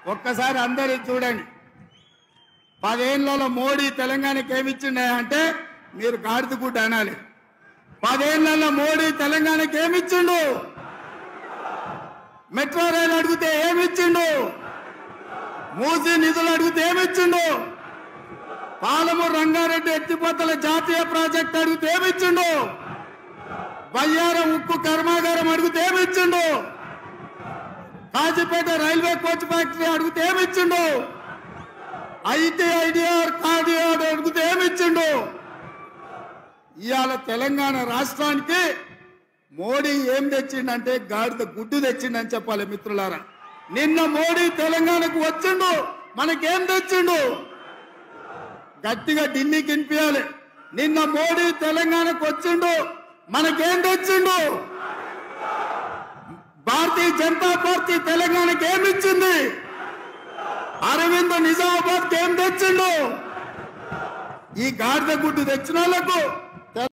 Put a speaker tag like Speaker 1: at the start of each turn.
Speaker 1: ఒక్కసారి అందరూ చూడండి. 10 ఏళ్లలో మోడీ తెలంగాణకి ఏమిచ్చిండే అంటే మీరు గాడిద గుడ్డ అనాలి. 10 ఏళ్లలో మోడీ తెలంగాణకి ఏమిచ్చిండు? మెట్రో రైలు అడిగితే ఏమిచ్చిండు? మూసీ నిధులు అడిగితే ఏమిచ్చిండు? పాలమూరు రంగారెడ్డి ఎత్తిపోతల జాతీయ ప్రాజెక్ట్ అడిగితే ఏమిచ్చిండు? బయ్యారం ఉక్కు కర్మాగారం అడిగితే ఏమిచ్చిండు? కాజీపేట రైల్వే కోచ్ ఫ్యాక్టరీ అడిగితే ఏమిచ్చిండు? ఐటీఐడిఆర్ కార్డిఆర్ అడిగితే ఏమిచ్చిండు? ఇవాళ తెలంగాణ రాష్ట్రానికి మోడీ ఏం తెచ్చిండంటే గాడిద గుడ్డు తెచ్చిండని చెప్పాలి మిత్రులారా. నిన్న మోడీ తెలంగాణకు వచ్చిండు, మనకేం తెచ్చిండు? గట్టిగా ఢిల్లీకి వినిపించాలి. నిన్న మోడీ తెలంగాణకు వచ్చిండు, మనకేం తెచ్చిండు? భారతీయ జనతా పార్టీ తెలంగాణకి ఏమిచ్చింది? అరవింద్ నిజామాబాద్కి ఏం తెచ్చిండు? ఈ గాడిద గుడ్డు తెచ్చిన వాళ్ళకు